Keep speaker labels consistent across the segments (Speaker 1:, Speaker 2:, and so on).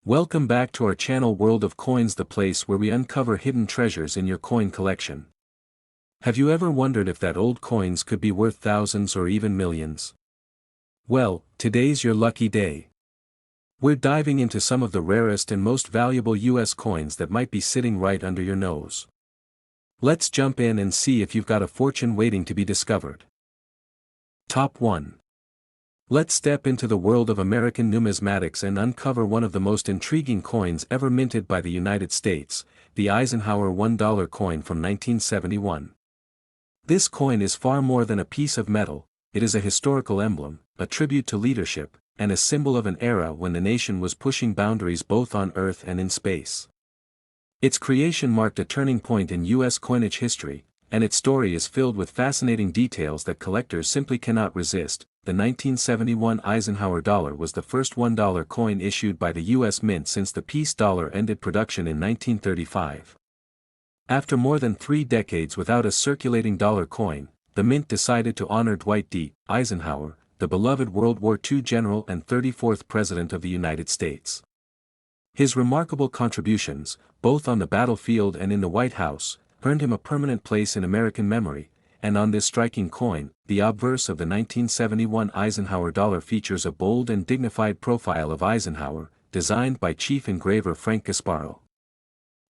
Speaker 1: Welcome back to our channel World of Coins, the place where we uncover hidden treasures in your coin collection. Have you ever wondered if that old coins could be worth thousands or even millions? Well, today's your lucky day. We're diving into some of the rarest and most valuable US coins that might be sitting right under your nose. Let's jump in and see if you've got a fortune waiting to be discovered. Top 1. Let's step into the world of American numismatics and uncover one of the most intriguing coins ever minted by the United States, the Eisenhower $1 coin from 1971. This coin is far more than a piece of metal, it is a historical emblem, a tribute to leadership, and a symbol of an era when the nation was pushing boundaries both on Earth and in space. Its creation marked a turning point in U.S. coinage history, and its story is filled with fascinating details that collectors simply cannot resist. The 1971 Eisenhower dollar was the first $1 coin issued by the U.S. Mint since the peace dollar ended production in 1935. After more than 3 decades without a circulating dollar coin, the Mint decided to honor Dwight D. Eisenhower, the beloved World War II general and 34th President of the United States. His remarkable contributions, both on the battlefield and in the White House, earned him a permanent place in American memory, and on this striking coin, the obverse of the 1971 Eisenhower dollar features a bold and dignified profile of Eisenhower, designed by chief engraver Frank Gasparo.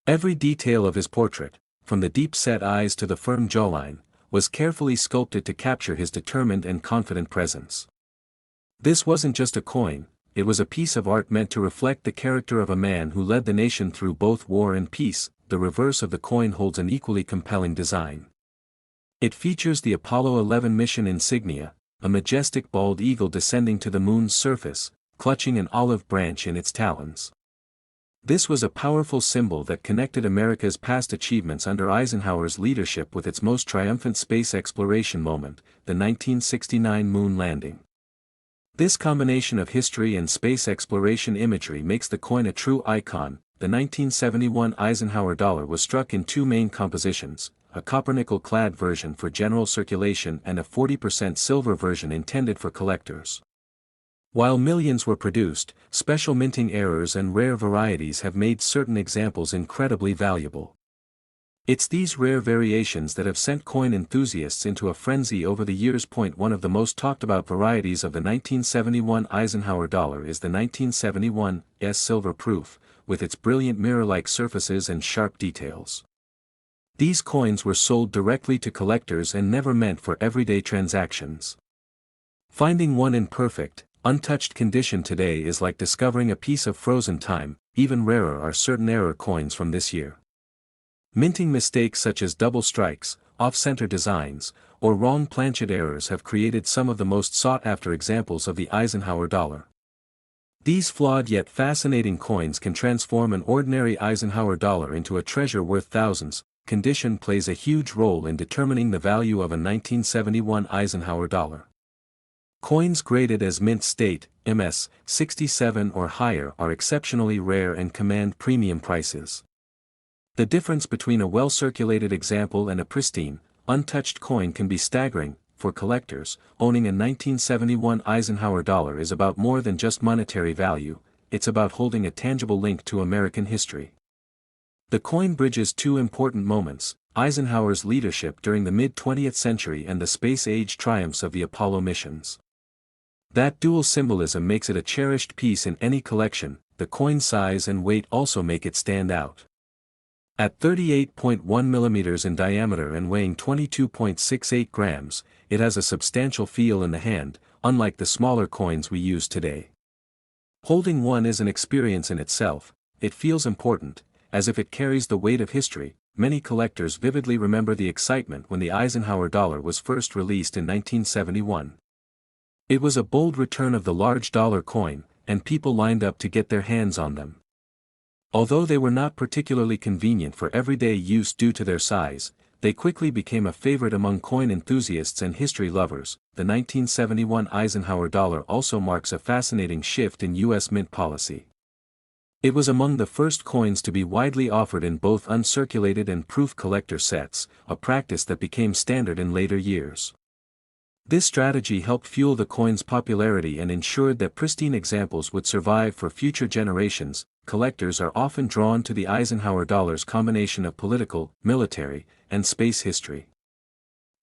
Speaker 1: Every detail of his portrait, from the deep-set eyes to the firm jawline, was carefully sculpted to capture his determined and confident presence. This wasn't just a coin, it was a piece of art meant to reflect the character of a man who led the nation through both war and peace. The reverse of the coin holds an equally compelling design. It features the Apollo 11 mission insignia, a majestic bald eagle descending to the moon's surface, clutching an olive branch in its talons. This was a powerful symbol that connected America's past achievements under Eisenhower's leadership with its most triumphant space exploration moment, the 1969 moon landing. This combination of history and space exploration imagery makes the coin a true icon. The 1971 Eisenhower dollar was struck in 2 main compositions, a copper-nickel-clad version for general circulation and a 40% silver version intended for collectors. While millions were produced, special minting errors and rare varieties have made certain examples incredibly valuable. It's these rare variations that have sent coin enthusiasts into a frenzy over the years. One of the most talked about varieties of the 1971 Eisenhower dollar is the 1971 S silver proof, with its brilliant mirror-like surfaces and sharp details. These coins were sold directly to collectors and never meant for everyday transactions. Finding one in perfect, untouched condition today is like discovering a piece of frozen time. Even rarer are certain error coins from this year. Minting mistakes such as double strikes, off-center designs, or wrong planchet errors have created some of the most sought-after examples of the Eisenhower dollar. These flawed yet fascinating coins can transform an ordinary Eisenhower dollar into a treasure worth thousands. Condition plays a huge role in determining the value of a 1971 Eisenhower dollar. Coins graded as mint state, MS, 67 or higher are exceptionally rare and command premium prices. The difference between a well-circulated example and a pristine, untouched coin can be staggering. For collectors, owning a 1971 Eisenhower dollar is about more than just monetary value, it's about holding a tangible link to American history. The coin bridges 2 important moments, Eisenhower's leadership during the mid-20th century and the space-age triumphs of the Apollo missions. That dual symbolism makes it a cherished piece in any collection. The coin's size and weight also make it stand out. At 38.1 mm in diameter and weighing 22.68 grams, it has a substantial feel in the hand, unlike the smaller coins we use today. Holding one is an experience in itself. It feels important, as if it carries the weight of history. Many collectors vividly remember the excitement when the Eisenhower dollar was first released in 1971. It was a bold return of the large dollar coin, and people lined up to get their hands on them. Although they were not particularly convenient for everyday use due to their size, they quickly became a favorite among coin enthusiasts and history lovers. The 1971 Eisenhower dollar also marks a fascinating shift in U.S. mint policy. It was among the first coins to be widely offered in both uncirculated and proof collector sets, a practice that became standard in later years. This strategy helped fuel the coin's popularity and ensured that pristine examples would survive for future generations. collectors are often drawn to the Eisenhower dollar's combination of political, military, and space history.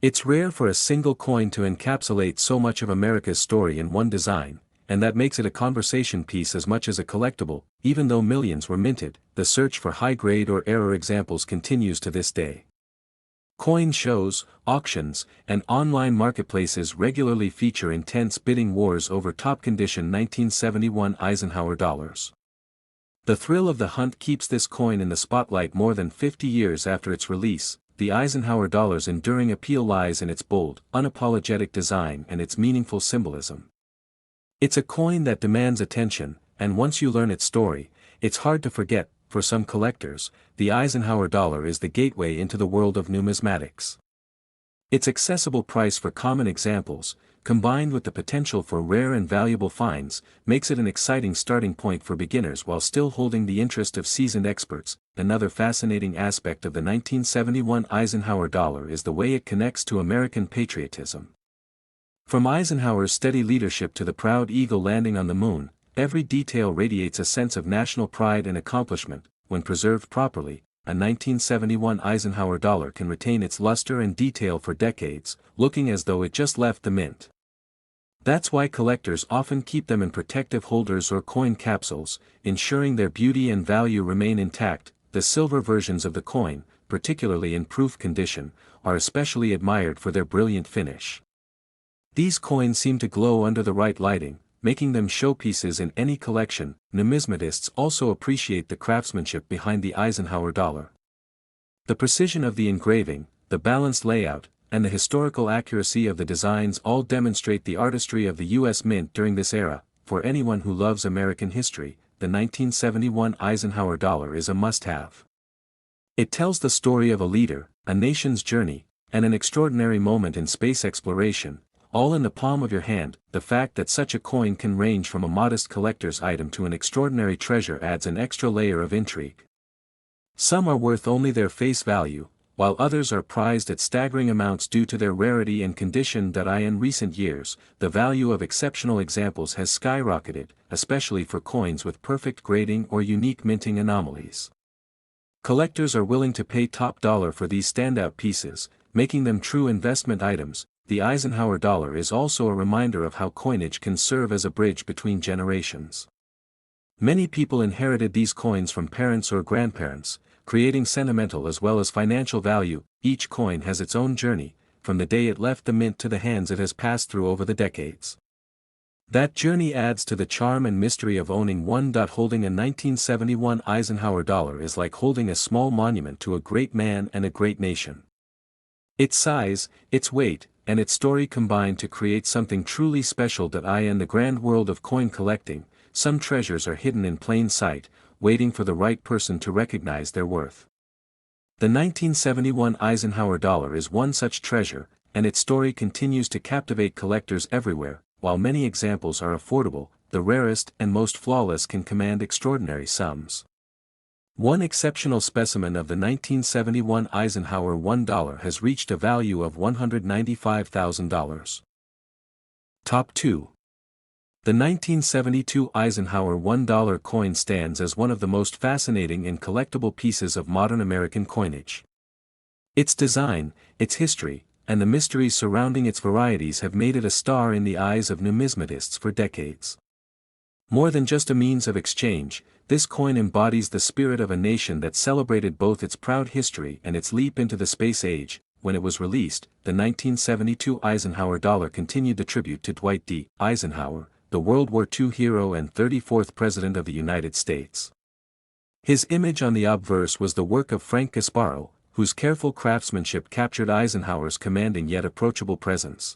Speaker 1: It's rare for a single coin to encapsulate so much of America's story in one design, and that makes it a conversation piece as much as a collectible. Even though millions were minted, the search for high-grade or error examples continues to this day. Coin shows, auctions, and online marketplaces regularly feature intense bidding wars over top-condition 1971 Eisenhower dollars. The thrill of the hunt keeps this coin in the spotlight more than 50 years after its release. The Eisenhower dollar's enduring appeal lies in its bold, unapologetic design and its meaningful symbolism. It's a coin that demands attention, and once you learn its story, it's hard to forget. For some collectors, the Eisenhower dollar is the gateway into the world of numismatics. Its accessible price for common examples, combined with the potential for rare and valuable finds, makes it an exciting starting point for beginners while still holding the interest of seasoned experts. Another fascinating aspect of the 1971 Eisenhower dollar is the way it connects to American patriotism. From Eisenhower's steady leadership to the proud eagle landing on the moon, every detail radiates a sense of national pride and accomplishment. When preserved properly, a 1971 Eisenhower dollar can retain its luster and detail for decades, looking as though it just left the mint. That's why collectors often keep them in protective holders or coin capsules, ensuring their beauty and value remain intact. The silver versions of the coin, particularly in proof condition, are especially admired for their brilliant finish. These coins seem to glow under the right lighting, making them showpieces in any collection. Numismatists also appreciate the craftsmanship behind the Eisenhower dollar. The precision of the engraving, the balanced layout, and the historical accuracy of the designs all demonstrate the artistry of the U.S. Mint during this era. For anyone who loves American history, the 1971 Eisenhower dollar is a must-have. It tells the story of a leader, a nation's journey, and an extraordinary moment in space exploration, all in the palm of your hand. The fact that such a coin can range from a modest collector's item to an extraordinary treasure adds an extra layer of intrigue. Some are worth only their face value, while others are prized at staggering amounts due to their rarity and condition. In recent years, the value of exceptional examples has skyrocketed, especially for coins with perfect grading or unique minting anomalies. Collectors are willing to pay top dollar for these standout pieces, making them true investment items. The Eisenhower dollar is also a reminder of how coinage can serve as a bridge between generations. Many people inherited these coins from parents or grandparents, creating sentimental as well as financial value. Each coin has its own journey, from the day it left the mint to the hands it has passed through over the decades. That journey adds to the charm and mystery of owning one. Holding a 1971 Eisenhower dollar is like holding a small monument to a great man and a great nation. Its size, its weight, and its story combine to create something truly special. In the grand world of coin collecting, some treasures are hidden in plain sight, waiting for the right person to recognize their worth. The 1971 Eisenhower dollar is one such treasure, and its story continues to captivate collectors everywhere. While many examples are affordable, the rarest and most flawless can command extraordinary sums. One exceptional specimen of the 1971 Eisenhower $1 has reached a value of $195,000. Top 2. The 1972 Eisenhower $1 coin stands as one of the most fascinating and collectible pieces of modern American coinage. Its design, its history, and the mysteries surrounding its varieties have made it a star in the eyes of numismatists for decades. More than just a means of exchange, this coin embodies the spirit of a nation that celebrated both its proud history and its leap into the space age. When it was released, the 1972 Eisenhower dollar continued the tribute to Dwight D. Eisenhower, the World War II hero and 34th President of the United States. His image on the obverse was the work of Frank Gasparo, whose careful craftsmanship captured Eisenhower's commanding yet approachable presence.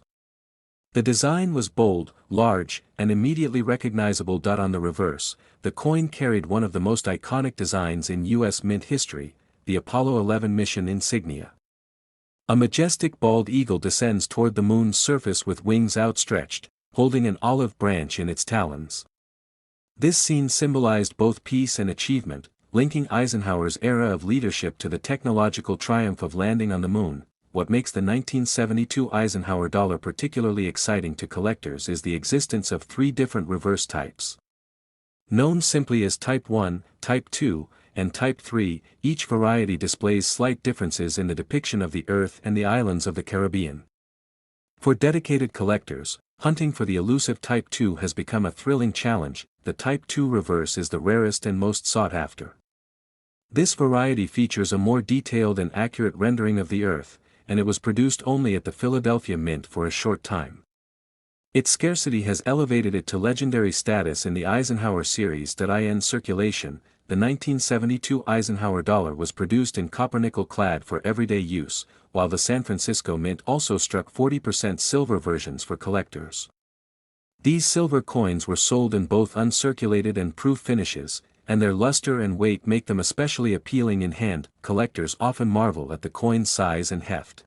Speaker 1: The design was bold, large, and immediately recognizable. On the reverse, the coin carried one of the most iconic designs in U.S. Mint history, the Apollo 11 mission insignia. A majestic bald eagle descends toward the moon's surface with wings outstretched, holding an olive branch in its talons. This scene symbolized both peace and achievement, linking Eisenhower's era of leadership to the technological triumph of landing on the moon. What makes the 1972 Eisenhower dollar particularly exciting to collectors is the existence of three different reverse types. Known simply as Type 1, Type 2, and Type 3, each variety displays slight differences in the depiction of the Earth and the islands of the Caribbean. For dedicated collectors, hunting for the elusive Type 2 has become a thrilling challenge. The Type 2 reverse is the rarest and most sought after. This variety features a more detailed and accurate rendering of the Earth, and it was produced only at the Philadelphia Mint for a short time. Its scarcity has elevated it to legendary status in the Eisenhower series. In circulation, the 1972 Eisenhower dollar was produced in copper-nickel clad for everyday use, while the San Francisco Mint also struck 40% silver versions for collectors. These silver coins were sold in both uncirculated and proof finishes, and their luster and weight make them especially appealing in hand. Collectors often marvel at the coin's size and heft.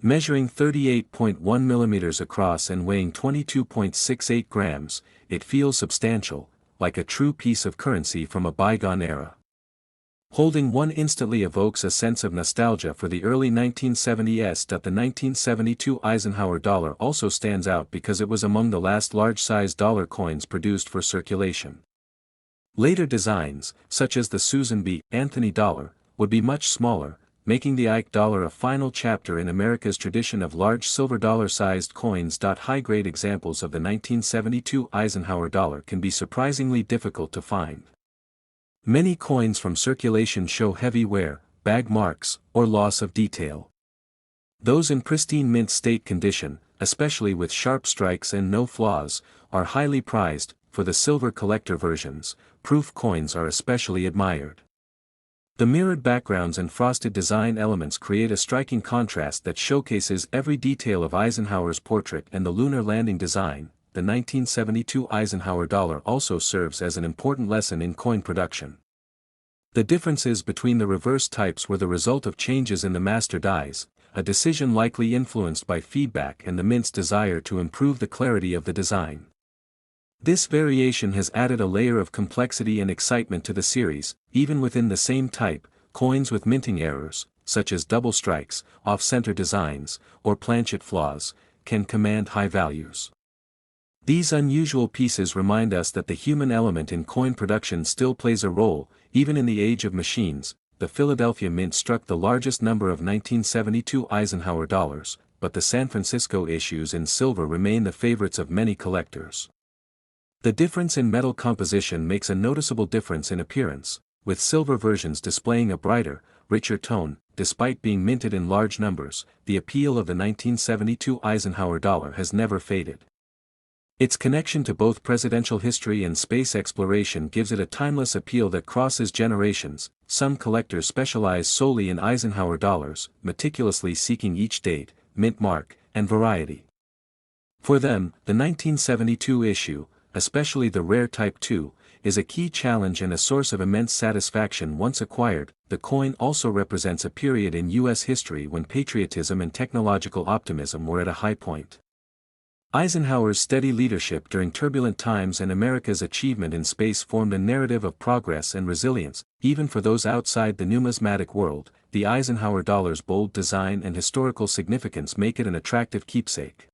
Speaker 1: Measuring 38.1 mm across and weighing 22.68 grams, it feels substantial, like a true piece of currency from a bygone era. Holding one instantly evokes a sense of nostalgia for the early 1970s. The 1972 Eisenhower dollar also stands out because it was among the last large-size dollar coins produced for circulation. Later designs, such as the Susan B. Anthony dollar, would be much smaller, making the Ike dollar a final chapter in America's tradition of large silver dollar-sized coins. High-grade examples of the 1972 Eisenhower dollar can be surprisingly difficult to find. Many coins from circulation show heavy wear, bag marks, or loss of detail. Those in pristine mint state condition, especially with sharp strikes and no flaws, are highly prized. For the silver collector versions, proof coins are especially admired. The mirrored backgrounds and frosted design elements create a striking contrast that showcases every detail of Eisenhower's portrait and the lunar landing design. The 1972 Eisenhower dollar also serves as an important lesson in coin production. The differences between the reverse types were the result of changes in the master dies, a decision likely influenced by feedback and the mint's desire to improve the clarity of the design. This variation has added a layer of complexity and excitement to the series. Even within the same type, coins with minting errors, such as double strikes, off-center designs, or planchet flaws, can command high values. These unusual pieces remind us that the human element in coin production still plays a role, even in the age of machines. The Philadelphia Mint struck the largest number of 1972 Eisenhower dollars, but the San Francisco issues in silver remain the favorites of many collectors. The difference in metal composition makes a noticeable difference in appearance, with silver versions displaying a brighter, richer tone. Despite being minted in large numbers, the appeal of the 1972 Eisenhower dollar has never faded. Its connection to both presidential history and space exploration gives it a timeless appeal that crosses generations. Some collectors specialize solely in Eisenhower dollars, meticulously seeking each date, mint mark, and variety. For them, the 1972 issue, especially the rare Type 2, is a key challenge and a source of immense satisfaction once acquired. The coin also represents a period in U.S. history when patriotism and technological optimism were at a high point. Eisenhower's steady leadership during turbulent times and America's achievement in space formed a narrative of progress and resilience. Even for those outside the numismatic world, the Eisenhower dollar's bold design and historical significance make it an attractive keepsake.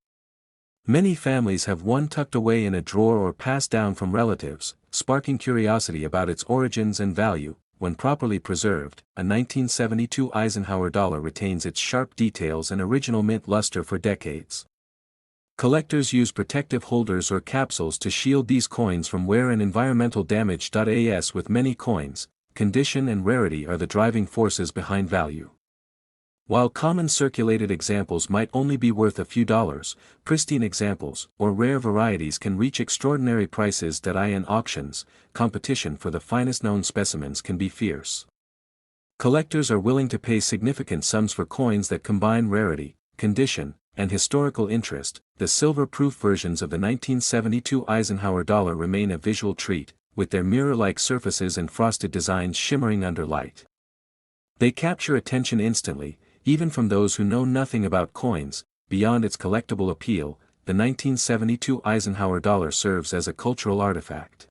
Speaker 1: Many families have one tucked away in a drawer or passed down from relatives, sparking curiosity about its origins and value. When properly preserved, a 1972 Eisenhower dollar retains its sharp details and original mint luster for decades. Collectors use protective holders or capsules to shield these coins from wear and environmental damage. As with many coins, condition and rarity are the driving forces behind value. While common circulated examples might only be worth a few dollars, pristine examples, or rare varieties can reach extraordinary prices. In auctions, competition for the finest known specimens can be fierce. Collectors are willing to pay significant sums for coins that combine rarity, condition, and historical interest. The silver-proof versions of the 1972 Eisenhower dollar remain a visual treat, with their mirror-like surfaces and frosted designs shimmering under light. They capture attention instantly, even from those who know nothing about coins. Beyond its collectible appeal, the 1972 Eisenhower dollar serves as a cultural artifact.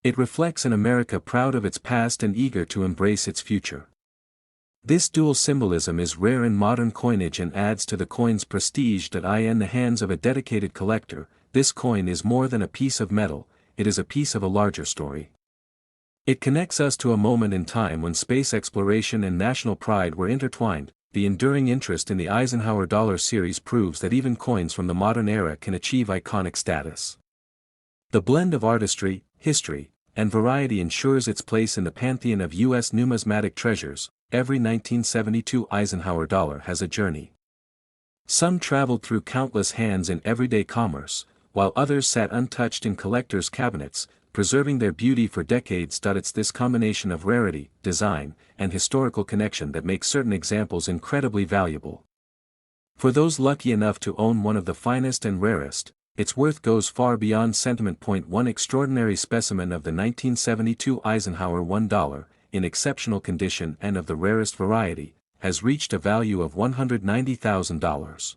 Speaker 1: It reflects an America proud of its past and eager to embrace its future. This dual symbolism is rare in modern coinage and adds to the coin's prestige. In the hands of a dedicated collector, this coin is more than a piece of metal, it is a piece of a larger story. It connects us to a moment in time when space exploration and national pride were intertwined. The enduring interest in the Eisenhower dollar series proves that even coins from the modern era can achieve iconic status. The blend of artistry, history, and variety ensures its place in the pantheon of U.S. numismatic treasures. Every 1972 Eisenhower dollar has a journey. Some traveled through countless hands in everyday commerce, while others sat untouched in collectors' cabinets, preserving their beauty for decades. It's this combination of rarity, design, and historical connection that makes certain examples incredibly valuable. For those lucky enough to own one of the finest and rarest, its worth goes far beyond sentiment. One extraordinary specimen of the 1972 Eisenhower $1, in exceptional condition and of the rarest variety, has reached a value of $190,000.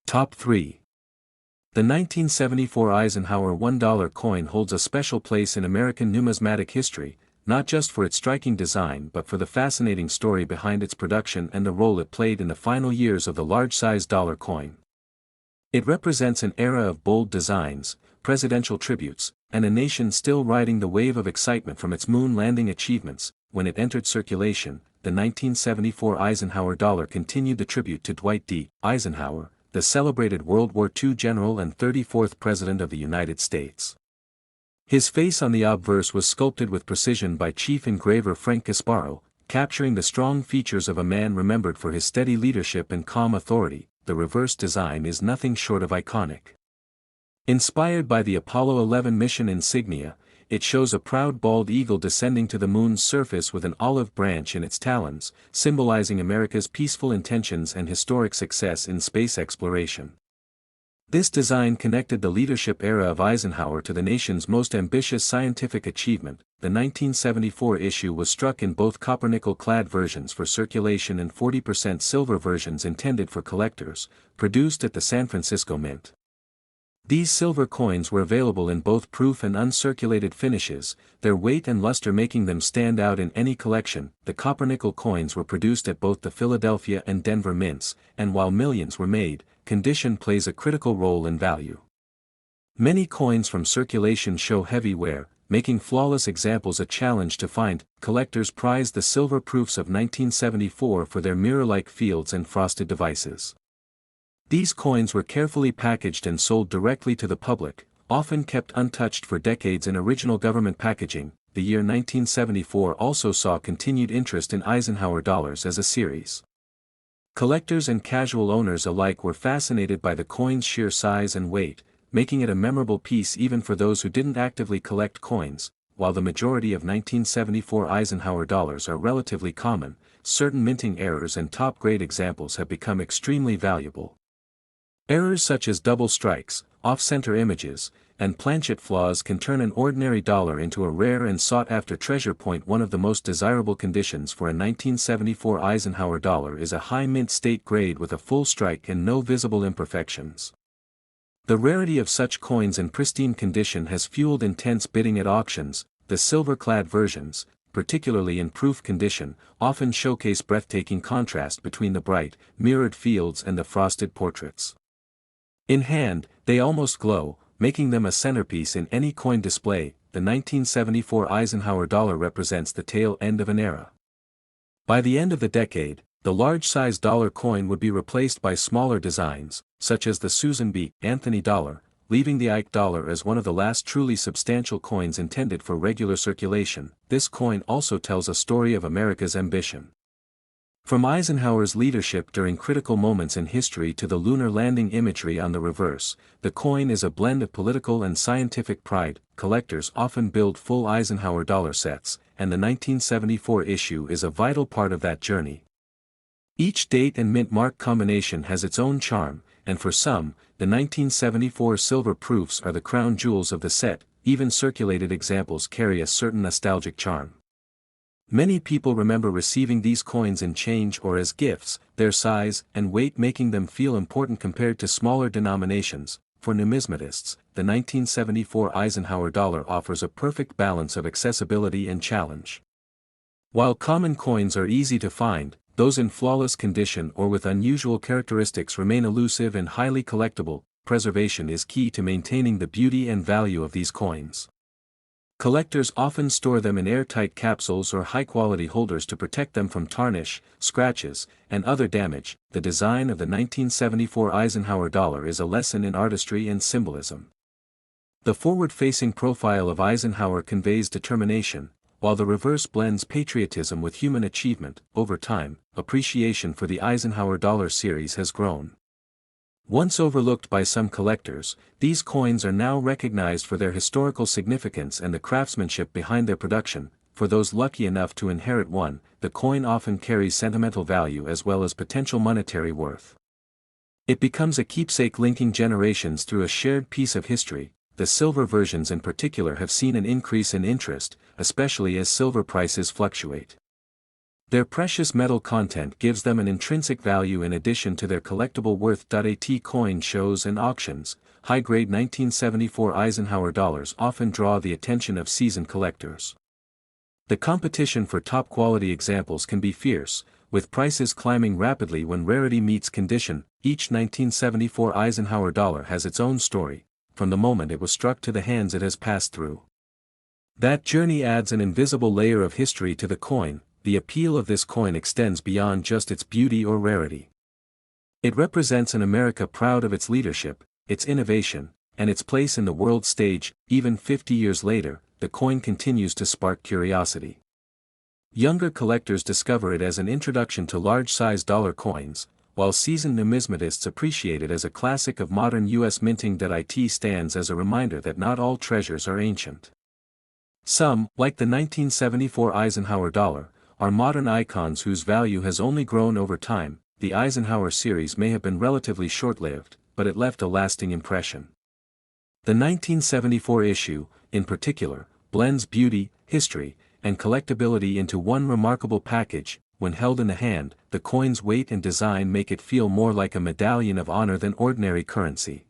Speaker 1: Top 3. The 1974 Eisenhower $1 coin holds a special place in American numismatic history, not just for its striking design but for the fascinating story behind its production and the role it played in the final years of the large-sized dollar coin. It represents an era of bold designs, presidential tributes, and a nation still riding the wave of excitement from its moon landing achievements. When it entered circulation, the 1974 Eisenhower dollar continued the tribute to Dwight D. Eisenhower, the celebrated World War II general and 34th President of the United States. His face on the obverse was sculpted with precision by chief engraver Frank Gasparo, capturing the strong features of a man remembered for his steady leadership and calm authority. The reverse design is nothing short of iconic. Inspired by the Apollo 11 mission insignia, it shows a proud bald eagle descending to the moon's surface with an olive branch in its talons, symbolizing America's peaceful intentions and historic success in space exploration. This design connected the leadership era of Eisenhower to the nation's most ambitious scientific achievement. The 1974 issue was struck in both copper-nickel-clad versions for circulation and 40% silver versions intended for collectors, produced at the San Francisco Mint. These silver coins were available in both proof and uncirculated finishes, their weight and luster making them stand out in any collection. The copper-nickel coins were produced at both the Philadelphia and Denver mints, and while millions were made, condition plays a critical role in value. Many coins from circulation show heavy wear, making flawless examples a challenge to find. Collectors prize the silver proofs of 1974 for their mirror-like fields and frosted devices. These coins were carefully packaged and sold directly to the public, often kept untouched for decades in original government packaging. The year 1974 also saw continued interest in Eisenhower dollars as a series. Collectors and casual owners alike were fascinated by the coin's sheer size and weight, making it a memorable piece even for those who didn't actively collect coins. While the majority of 1974 Eisenhower dollars are relatively common, certain minting errors and top-grade examples have become extremely valuable. Errors such as double strikes, off-center images, and planchet flaws can turn an ordinary dollar into a rare and sought-after treasure. One of the most desirable conditions for a 1974 Eisenhower dollar is a high mint state grade with a full strike and no visible imperfections. The rarity of such coins in pristine condition has fueled intense bidding at auctions. The silver-clad versions, particularly in proof condition, often showcase breathtaking contrast between the bright, mirrored fields and the frosted portraits. In hand, they almost glow, making them a centerpiece in any coin display. The 1974 Eisenhower dollar represents the tail end of an era. By the end of the decade, the large-sized dollar coin would be replaced by smaller designs, such as the Susan B. Anthony dollar, leaving the Ike dollar as one of the last truly substantial coins intended for regular circulation. This coin also tells a story of America's ambition. From Eisenhower's leadership during critical moments in history to the lunar landing imagery on the reverse, the coin is a blend of political and scientific pride. Collectors often build full Eisenhower dollar sets, and the 1974 issue is a vital part of that journey. Each date and mint mark combination has its own charm, and for some, the 1974 silver proofs are the crown jewels of the set. Even circulated examples carry a certain nostalgic charm. Many people remember receiving these coins in change or as gifts, their size and weight making them feel important compared to smaller denominations. For numismatists, the 1974 Eisenhower dollar offers a perfect balance of accessibility and challenge. While common coins are easy to find, those in flawless condition or with unusual characteristics remain elusive and highly collectible. preservation is key to maintaining the beauty and value of these coins. Collectors often store them in airtight capsules or high-quality holders to protect them from tarnish, scratches, and other damage. The design of the 1974 Eisenhower dollar is a lesson in artistry and symbolism. The forward-facing profile of Eisenhower conveys determination, while the reverse blends patriotism with human achievement. Over time, appreciation for the Eisenhower dollar series has grown. Once overlooked by some collectors, these coins are now recognized for their historical significance and the craftsmanship behind their production. For those lucky enough to inherit one, the coin often carries sentimental value as well as potential monetary worth. It becomes a keepsake linking generations through a shared piece of history. The silver versions in particular have seen an increase in interest, especially as silver prices fluctuate. Their precious metal content gives them an intrinsic value in addition to their collectible worth. At coin shows and auctions, high-grade 1974 Eisenhower dollars often draw the attention of seasoned collectors. The competition for top-quality examples can be fierce, with prices climbing rapidly when rarity meets condition. Each 1974 Eisenhower dollar has its own story, from the moment it was struck to the hands it has passed through. That journey adds an invisible layer of history to the coin. The appeal of this coin extends beyond just its beauty or rarity. It represents an America proud of its leadership, its innovation, and its place in the world stage. Even 50 years later, the coin continues to spark curiosity. Younger collectors discover it as an introduction to large-size dollar coins, while seasoned numismatists appreciate it as a classic of modern U.S. minting. It stands as a reminder that not all treasures are ancient. Some, like the 1974 Eisenhower dollar, are modern icons whose value has only grown over time. The Eisenhower series may have been relatively short-lived, but it left a lasting impression. The 1974 issue, in particular, blends beauty, history, and collectability into one remarkable package. When held in the hand, the coin's weight and design make it feel more like a medallion of honor than ordinary currency.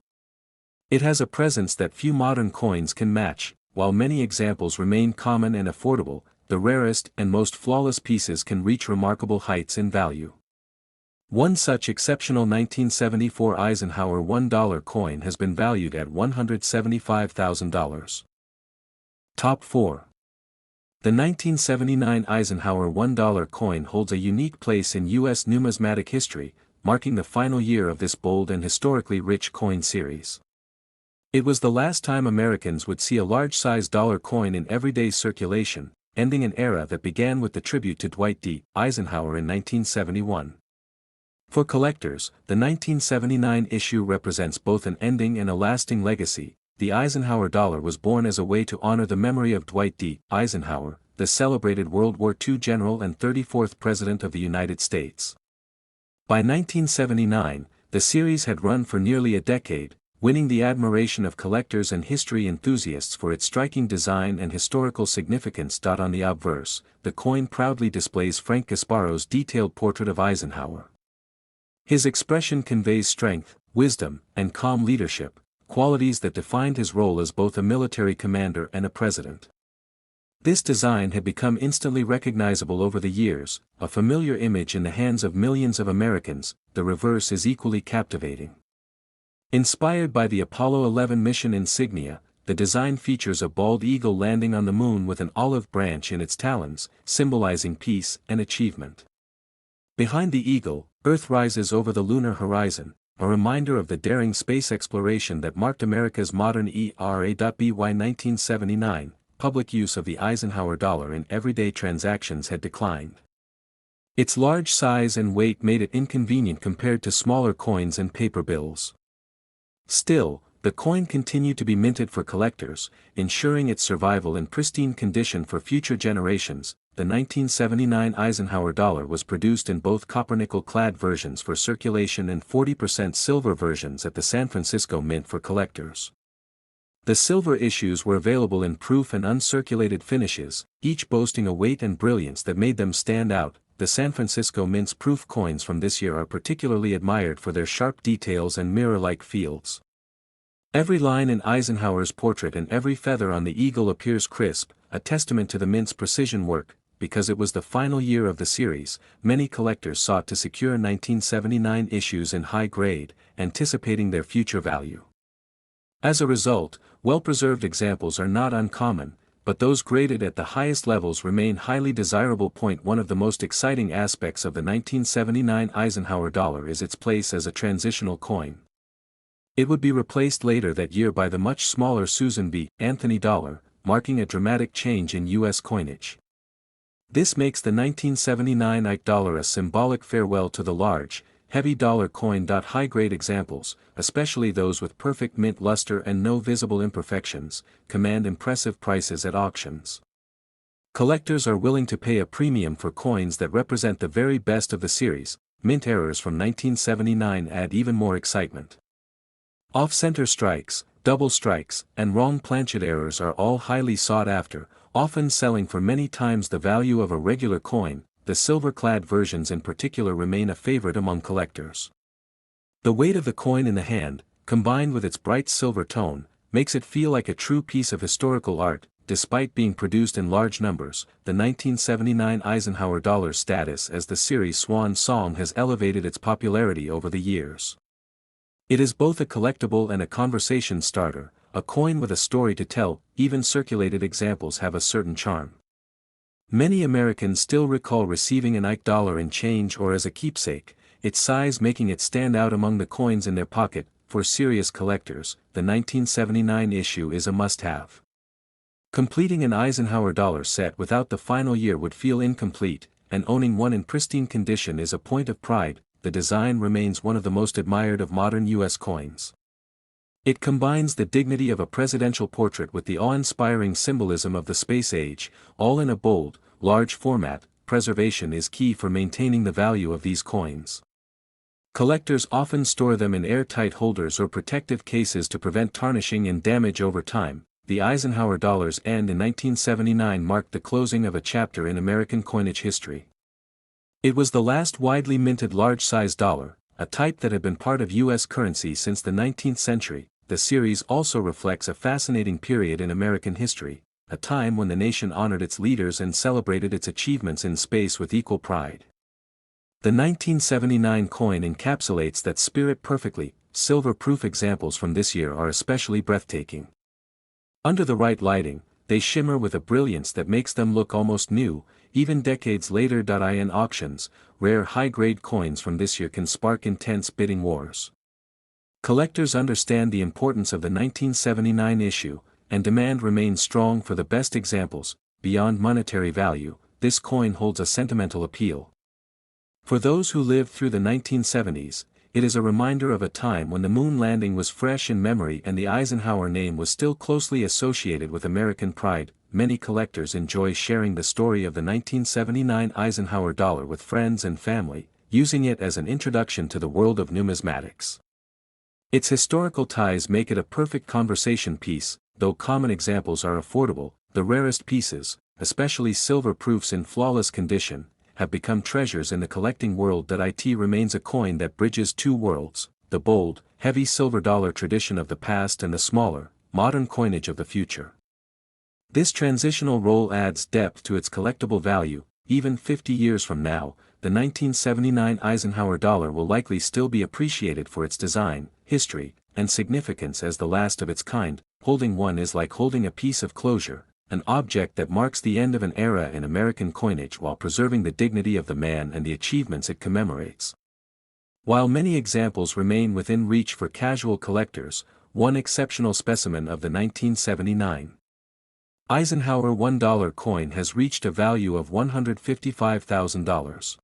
Speaker 1: It has a presence that few modern coins can match. While many examples remain common and affordable, the rarest and most flawless pieces can reach remarkable heights in value. One such exceptional 1974 Eisenhower $1 coin has been valued at $175,000. Top 4. The 1979 Eisenhower $1 coin holds a unique place in U.S. numismatic history, marking the final year of this bold and historically rich coin series. It was the last time Americans would see a large-sized dollar coin in everyday circulation, ending an era that began with the tribute to Dwight D. Eisenhower in 1971. For collectors, the 1979 issue represents both an ending and a lasting legacy. The Eisenhower dollar was born as a way to honor the memory of Dwight D. Eisenhower, the celebrated World War II general and 34th President of the United States. By 1979, the series had run for nearly a decade, winning the admiration of collectors and history enthusiasts for its striking design and historical significance. On the obverse, the coin proudly displays Frank Gasparo's detailed portrait of Eisenhower. His expression conveys strength, wisdom, and calm leadership, qualities that defined his role as both a military commander and a president. This design had become instantly recognizable over the years, a familiar image in the hands of millions of Americans. The reverse is equally captivating. Inspired by the Apollo 11 mission insignia, the design features a bald eagle landing on the moon with an olive branch in its talons, symbolizing peace and achievement. Behind the eagle, Earth rises over the lunar horizon, a reminder of the daring space exploration that marked America's modern era. By 1979, public use of the Eisenhower dollar in everyday transactions had declined. Its large size and weight made it inconvenient compared to smaller coins and paper bills. Still, the coin continued to be minted for collectors, ensuring its survival in pristine condition for future generations. The 1979 Eisenhower dollar was produced in both copper-nickel-clad versions for circulation and 40% silver versions at the San Francisco Mint for collectors. The silver issues were available in proof and uncirculated finishes, each boasting a weight and brilliance that made them stand out. The San Francisco Mint's proof coins from this year are particularly admired for their sharp details and mirror-like fields. Every line in Eisenhower's portrait and every feather on the eagle appears crisp, a testament to the Mint's precision work. Because it was the final year of the series, many collectors sought to secure 1979 issues in high grade, anticipating their future value. As a result, well-preserved examples are not uncommon, but those graded at the highest levels remain highly desirable. One of the most exciting aspects of the 1979 Eisenhower dollar is its place as a transitional coin. It would be replaced later that year by the much smaller Susan B. Anthony dollar, marking a dramatic change in U.S. coinage. This makes the 1979 Ike dollar a symbolic farewell to the large, heavy dollar coin. High-grade examples, especially those with perfect mint luster and no visible imperfections, command impressive prices at auctions. Collectors are willing to pay a premium for coins that represent the very best of the series. Mint errors from 1979 add even more excitement. Off-center strikes, double strikes, and wrong planchet errors are all highly sought after, often selling for many times the value of a regular coin. The silver-clad versions in particular remain a favorite among collectors. The weight of the coin in the hand, combined with its bright silver tone, makes it feel like a true piece of historical art. Despite being produced in large numbers, the 1979 Eisenhower dollar's status as the series' swan song has elevated its popularity over the years. It is both a collectible and a conversation starter, a coin with a story to tell. Even circulated examples have a certain charm. Many Americans still recall receiving an Ike dollar in change or as a keepsake, its size making it stand out among the coins in their pocket. For serious collectors, the 1979 issue is a must-have. Completing an Eisenhower dollar set without the final year would feel incomplete, and owning one in pristine condition is a point of pride. The design remains one of the most admired of modern U.S. coins. It combines the dignity of a presidential portrait with the awe-inspiring symbolism of the space age, all in a bold, large format. Preservation is key for maintaining the value of these coins. Collectors often store them in airtight holders or protective cases to prevent tarnishing and damage over time. The Eisenhower dollar's end in 1979 marked the closing of a chapter in American coinage history. It was the last widely minted large-size dollar, a type that had been part of U.S. currency since the 19th century. The series also reflects a fascinating period in American history, a time when the nation honored its leaders and celebrated its achievements in space with equal pride. The 1979 coin encapsulates that spirit perfectly. Silver-proof examples from this year are especially breathtaking. Under the right lighting, they shimmer with a brilliance that makes them look almost new, even decades later. In auctions, rare high-grade coins from this year can spark intense bidding wars. Collectors understand the importance of the 1979 issue, and demand remains strong for the best examples. Beyond monetary value, this coin holds a sentimental appeal. For those who lived through the 1970s, it is a reminder of a time when the moon landing was fresh in memory and the Eisenhower name was still closely associated with American pride. Many collectors enjoy sharing the story of the 1979 Eisenhower dollar with friends and family, using it as an introduction to the world of numismatics. Its historical ties make it a perfect conversation piece. Though common examples are affordable, the rarest pieces, especially silver proofs in flawless condition, have become treasures in the collecting world. It remains a coin that bridges two worlds, the bold, heavy silver dollar tradition of the past and the smaller, modern coinage of the future. This transitional role adds depth to its collectible value. Even 50 years from now, the 1979 Eisenhower dollar will likely still be appreciated for its design, history, and significance as the last of its kind. Holding one is like holding a piece of closure, an object that marks the end of an era in American coinage while preserving the dignity of the man and the achievements it commemorates. While many examples remain within reach for casual collectors, one exceptional specimen of the 1979 Eisenhower $1 coin has reached a value of $155,000.